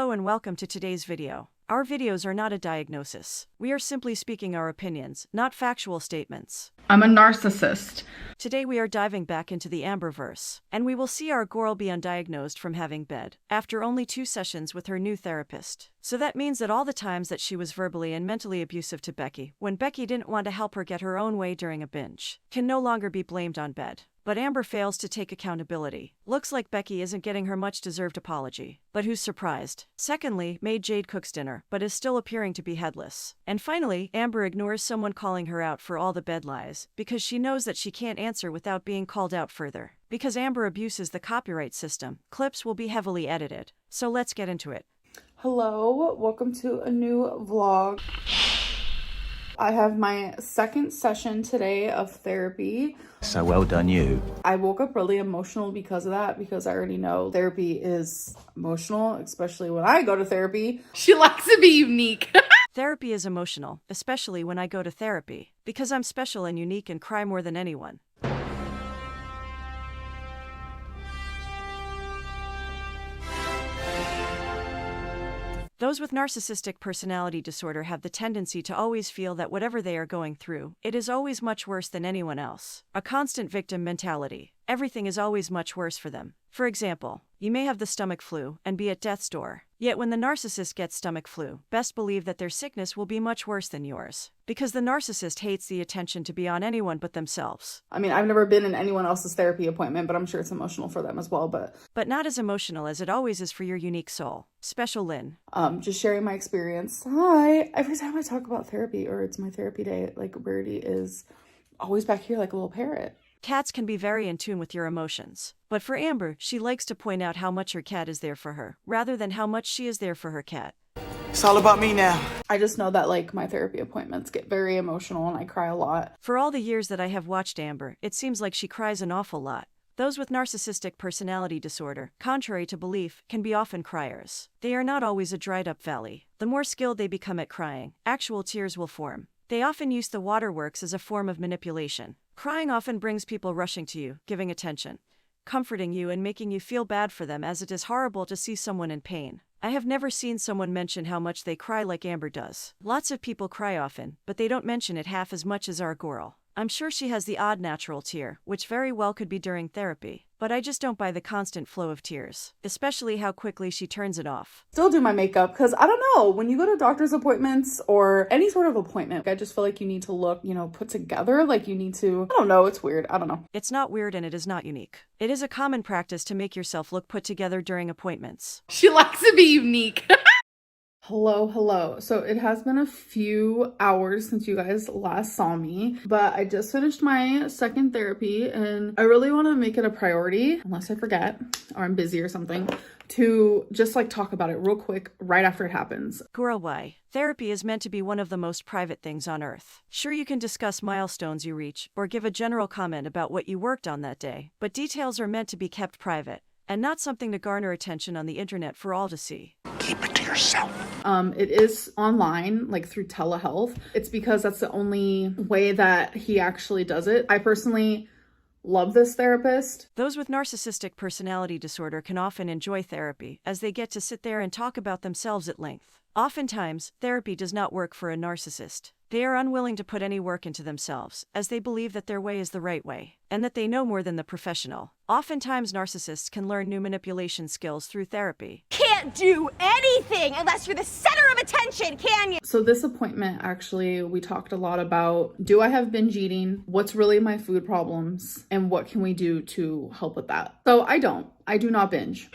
Hello and welcome to today's video. Our videos are not a diagnosis. We are simply speaking our opinions, not factual statements. I'm a narcissist. Today we are diving back into the Amberverse, and we will see our girl be undiagnosed from having bed after only 2 sessions with her new therapist. So that means that all the times that she was verbally and mentally abusive to Becky, when Becky didn't want to help her get her own way during a binge, can no longer be blamed on bed. But Amber fails to take accountability. Looks like Becky isn't getting her much-deserved apology. But who's surprised? Secondly, maid Jade cooks dinner, but is still appearing to be headless. And finally, Amber ignores someone calling her out for all the bed lies, because she knows that she can't answer without being called out further. Because Amber abuses the copyright system, clips will be heavily edited. So let's get into it. Hello, welcome to a new vlog. I have my second session today of therapy. So well done you. I woke up really emotional because of that, because I already know therapy is emotional, especially when I go to therapy. She likes to be unique. Therapy is emotional, especially when I go to therapy, because I'm special and unique and cry more than anyone. Those with narcissistic personality disorder have the tendency to always feel that whatever they are going through, it is always much worse than anyone else. A constant victim mentality. Everything is always much worse for them. For example, you may have the stomach flu and be at death's door. Yet when the narcissist gets stomach flu, best believe that their sickness will be much worse than yours. Because the narcissist hates the attention to be on anyone but themselves. I mean, I've never been in anyone else's therapy appointment, but I'm sure it's emotional for them as well. But not as emotional as it always is for your unique soul. Special Lynn. Just sharing my experience. Hi. Every time I talk about therapy or it's my therapy day, like Birdie is always back here like a little parrot. Cats can be very in tune with your emotions. But for Amber, she likes to point out how much her cat is there for her, rather than how much she is there for her cat. It's all about me now. I just know that like my therapy appointments get very emotional and I cry a lot. For all the years that I have watched Amber, it seems like she cries an awful lot. Those with narcissistic personality disorder, contrary to belief, can be often criers. They are not always a dried-up valley. The more skilled they become at crying, actual tears will form. They often use the waterworks as a form of manipulation. Crying often brings people rushing to you, giving attention, comforting you and making you feel bad for them, as it is horrible to see someone in pain. I have never seen someone mention how much they cry like Amber does. Lots of people cry often, but they don't mention it half as much as our girl. I'm sure she has the odd natural tear, which very well could be during therapy, but I just don't buy the constant flow of tears, especially how quickly she turns it off. Still do my makeup because I don't know, when you go to doctor's appointments or any sort of appointment, I just feel like you need to look, put together, like you need to, I don't know, it's weird, I don't know. It's not weird and it is not unique. It is a common practice to make yourself look put together during appointments. She likes to be unique. Hello. So it has been a few hours since you guys last saw me, but I just finished my second therapy and I really want to make it a priority, unless I forget or I'm busy or something, to just like talk about it real quick right after it happens. Girl, why? Therapy is meant to be one of the most private things on earth. Sure, you can discuss milestones you reach or give a general comment about what you worked on that day, but details are meant to be kept private and not something to garner attention on the internet for all to see. Keep it to yourself. It is online, like through telehealth. It's because that's the only way that he actually does it. I personally love this therapist. Those with narcissistic personality disorder can often enjoy therapy, as they get to sit there and talk about themselves at length. Oftentimes, therapy does not work for a narcissist. They are unwilling to put any work into themselves, as they believe that their way is the right way, and that they know more than the professional. Oftentimes, narcissists can learn new manipulation skills through therapy. Can't do anything unless you're the center of attention, can you? So this appointment, actually, we talked a lot about, do I have binge eating? What's really my food problems? And what can we do to help with that? So I do not binge.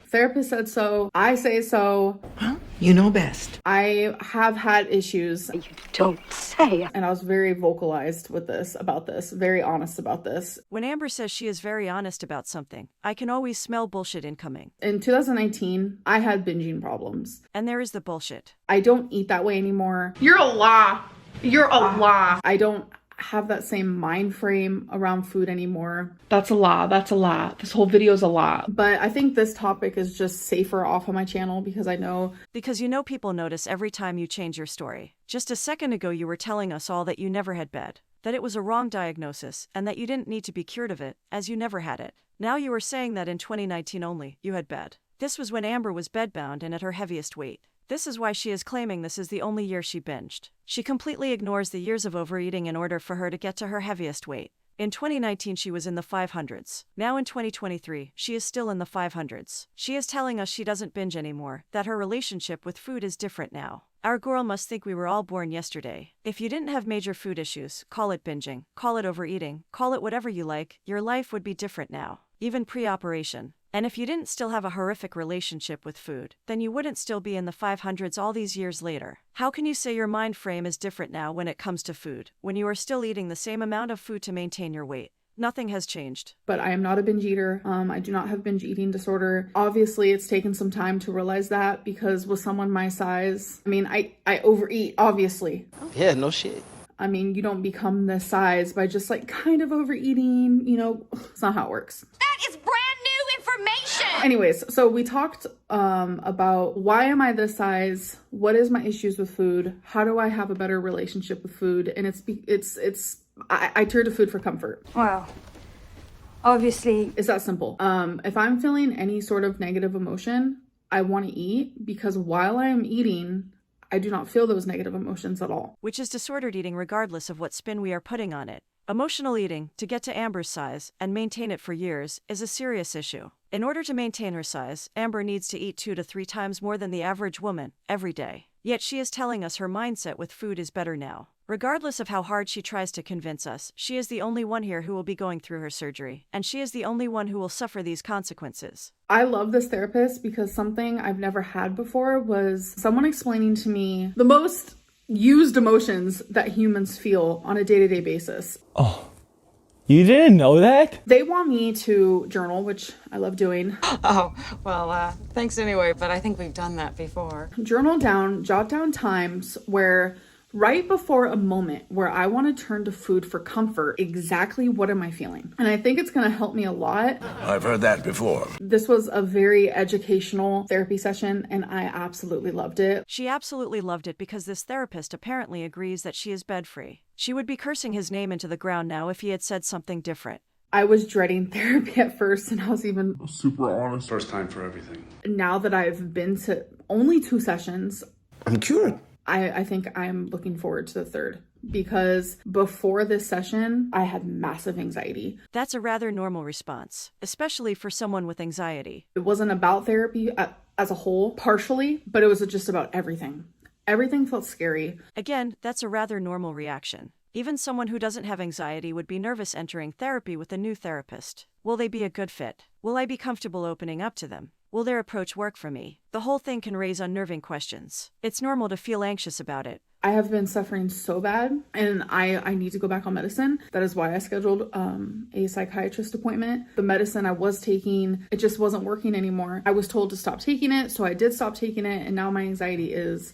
Therapist said so. I say so. Well, you know best. I have had issues. You don't say. And I was very vocalized with this, about this, very honest about this. When Amber says she is very honest about something, I can always smell bullshit incoming. In 2019, I had binging problems. And there is the bullshit. I don't eat that way anymore. You're a lie. You're a lie. I don't have that same mind frame around food anymore. That's a lie. That's a lie. This whole video is a lie. But I think this topic is just safer off of my channel because I know... Because you know people notice every time you change your story. Just a second ago you were telling us all that you never had bed, that it was a wrong diagnosis, and that you didn't need to be cured of it, as you never had it. Now you are saying that in 2019 only, you had bed. This was when Amber was bedbound and at her heaviest weight. This is why she is claiming this is the only year she binged. She completely ignores the years of overeating in order for her to get to her heaviest weight. In 2019 she was in the 500s. Now in 2023, she is still in the 500s. She is telling us she doesn't binge anymore, that her relationship with food is different now. Our girl must think we were all born yesterday. If you didn't have major food issues, call it binging, call it overeating, call it whatever you like, your life would be different now, even pre-operation. And if you didn't still have a horrific relationship with food, then you wouldn't still be in the 500s all these years later. How can you say your mind frame is different now when it comes to food, when you are still eating the same amount of food to maintain your weight? Nothing has changed. But I am not a binge eater. I do not have binge eating disorder. Obviously, it's taken some time to realize that because with someone my size, I mean, I overeat, obviously. Yeah, no shit. I mean, you don't become this size by just like kind of overeating, you know, it's not how it works. That is brand new information! Anyways, so we talked about why am I this size? What is my issues with food? How do I have a better relationship with food? And I turn to food for comfort. Well, obviously. It's that simple. If I'm feeling any sort of negative emotion, I want to eat because while I am eating, I do not feel those negative emotions at all. Which is disordered eating regardless of what spin we are putting on it. Emotional eating, to get to Amber's size and maintain it for years, is a serious issue. In order to maintain her size, Amber needs to eat 2 to 3 times more than the average woman, every day. Yet she is telling us her mindset with food is better now. Regardless of how hard she tries to convince us, she is the only one here who will be going through her surgery, and she is the only one who will suffer these consequences. I love this therapist because something I've never had before was someone explaining to me the most used emotions that humans feel on a day-to-day basis. Oh, you didn't know that? They want me to journal, which I love doing. Oh, well, thanks anyway, but I think we've done that before. Jot down times where right before a moment where I want to turn to food for comfort, exactly what am I feeling? And I think it's going to help me a lot. I've heard that before. This was a very educational therapy session and I absolutely loved it. She absolutely loved it because this therapist apparently agrees that she is bed-free. She would be cursing his name into the ground now if he had said something different. I was dreading therapy at first and I was even super honest. First time for everything. Now that I've been to only 2 sessions, I'm cured. I think I'm looking forward to the 3rd because before this session, I had massive anxiety. That's a rather normal response, especially for someone with anxiety. It wasn't about therapy as a whole, partially, but it was just about everything. Everything felt scary. Again, that's a rather normal reaction. Even someone who doesn't have anxiety would be nervous entering therapy with a new therapist. Will they be a good fit? Will I be comfortable opening up to them? Will their approach work for me? The whole thing can raise unnerving questions. It's normal to feel anxious about it. I have been suffering so bad and I need to go back on medicine. That is why I scheduled a psychiatrist appointment. The medicine I was taking, it just wasn't working anymore. I was told to stop taking it, so I did stop taking it, and now my anxiety is,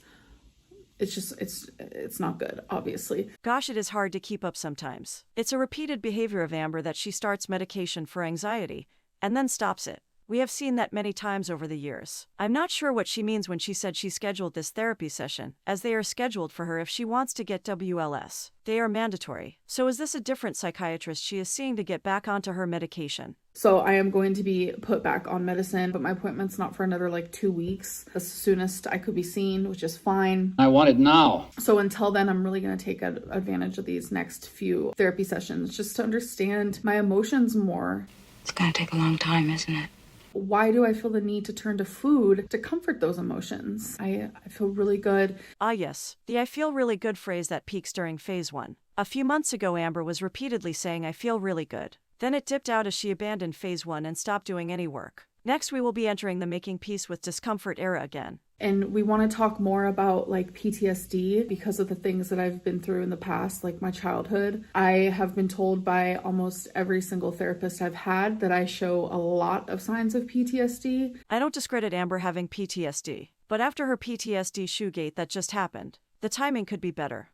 it's not good, obviously. Gosh, it is hard to keep up sometimes. It's a repeated behavior of Amber that she starts medication for anxiety and then stops it. We have seen that many times over the years. I'm not sure what she means when she said she scheduled this therapy session, as they are scheduled for her if she wants to get WLS. They are mandatory. So is this a different psychiatrist she is seeing to get back onto her medication? So I am going to be put back on medicine, but my appointment's not for another 2 weeks. The soonest I could be seen, which is fine. I want it now. So until then, I'm really going to take advantage of these next few therapy sessions just to understand my emotions more. It's gonna take a long time, isn't it? Why do I feel the need to turn to food to comfort those emotions? I feel really good. Ah yes, the I feel really good phrase that peaks during phase 1. A few months ago Amber was repeatedly saying I feel really good. Then it dipped out as she abandoned phase 1 and stopped doing any work. Next we will be entering the making peace with discomfort era again. And we want to talk more about PTSD because of the things that I've been through in the past, like my childhood. I have been told by almost every single therapist I've had that I show a lot of signs of PTSD. I don't discredit Amber having PTSD, but after her PTSD shoegate that just happened, the timing could be better.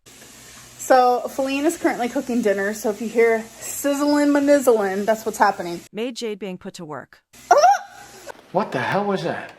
So Feline is currently cooking dinner, so if you hear sizzling manizzling, that's what's happening. Maid Jade being put to work. What the hell was that?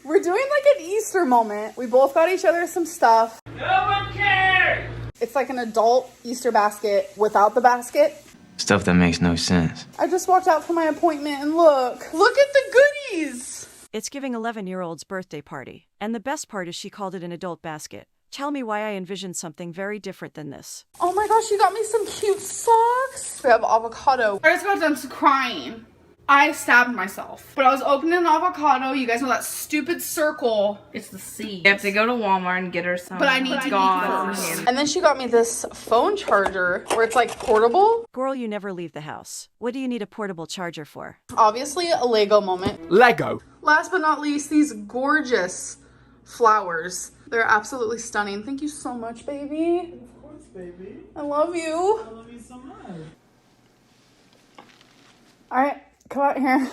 We're doing an Easter moment. We both got each other some stuff. No one cares! It's like an adult Easter basket without the basket. Stuff that makes no sense. I just walked out for my appointment and look at the goodies. It's giving 11-year-old's birthday party. And the best part is she called it an adult basket. Tell me why I envisioned something very different than this. Oh my gosh, you got me some cute socks. We have avocado. I just got done crying. I stabbed myself. But I was opening an avocado. You guys know that stupid circle. It's the seed. You have to go to Walmart and get her some. But I need to eat first. And then she got me this phone charger where it's like portable. Girl, you never leave the house. What do you need a portable charger for? Obviously a Lego moment. Lego. Last but not least, these gorgeous flowers. They're absolutely stunning. Thank you so much, baby. Of course, baby. I love you. I love you so much. All right, come out here.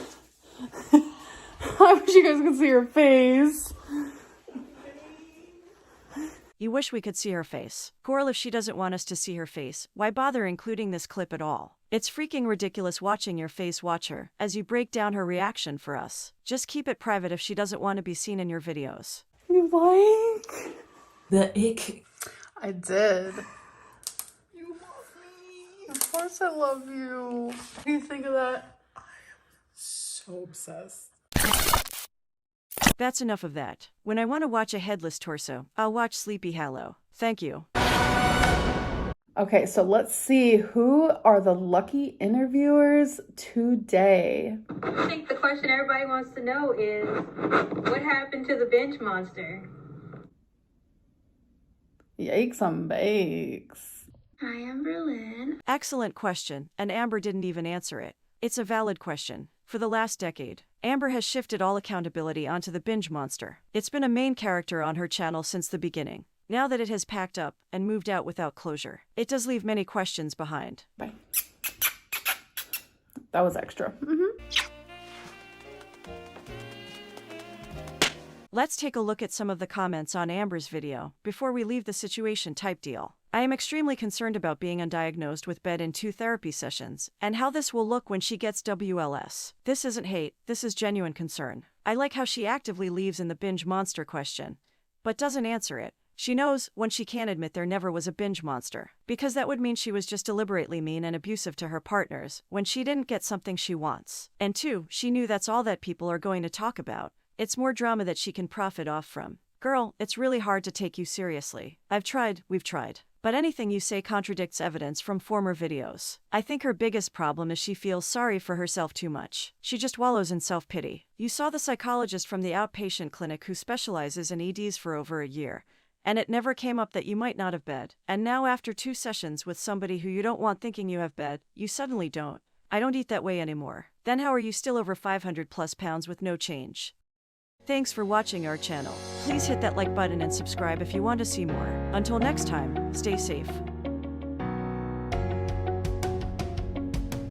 I wish you guys could see her face. You wish we could see her face. Girl, if she doesn't want us to see her face, why bother including this clip at all? It's freaking ridiculous watching your face watch her as you break down her reaction for us. Just keep it private if she doesn't want to be seen in your videos. You like? The ick. I did. You love me. Of course I love you. What do you think of that? I am so obsessed. That's enough of that. When I want to watch a headless torso, I'll watch Sleepy Hollow. Thank you. Okay, so let's see who are the lucky interviewers today. I think the question everybody wants to know is, what happened to the bench monster? Yikes on bakes. Hi, Amberlynn. Excellent question, and Amber didn't even answer it. It's a valid question. For the last decade, Amber has shifted all accountability onto the binge monster. It's been a main character on her channel since the beginning. Now that it has packed up and moved out without closure, it does leave many questions behind. Bye. That was extra. Let's take a look at some of the comments on Amber's video before we leave the situation type deal. I am extremely concerned about being undiagnosed with bed in 2 therapy sessions and how this will look when she gets WLS. This isn't hate, this is genuine concern. I like how she actively leaves in the binge monster question, but doesn't answer it. She knows when she can't admit there never was a binge monster, because that would mean she was just deliberately mean and abusive to her partners when she didn't get something she wants. And 2, she knew that's all that people are going to talk about. It's more drama that she can profit off from. Girl, it's really hard to take you seriously. I've tried, we've tried. But anything you say contradicts evidence from former videos. I think her biggest problem is she feels sorry for herself too much. She just wallows in self-pity. You saw the psychologist from the outpatient clinic who specializes in EDs for over a year. And it never came up that you might not have bed. And now after 2 sessions with somebody who you don't want thinking you have bed, you suddenly don't. I don't eat that way anymore. Then how are you still over 500+ pounds with no change? Thanks for watching our channel. Please hit that like button and subscribe if you want to see more. Until next time, stay safe.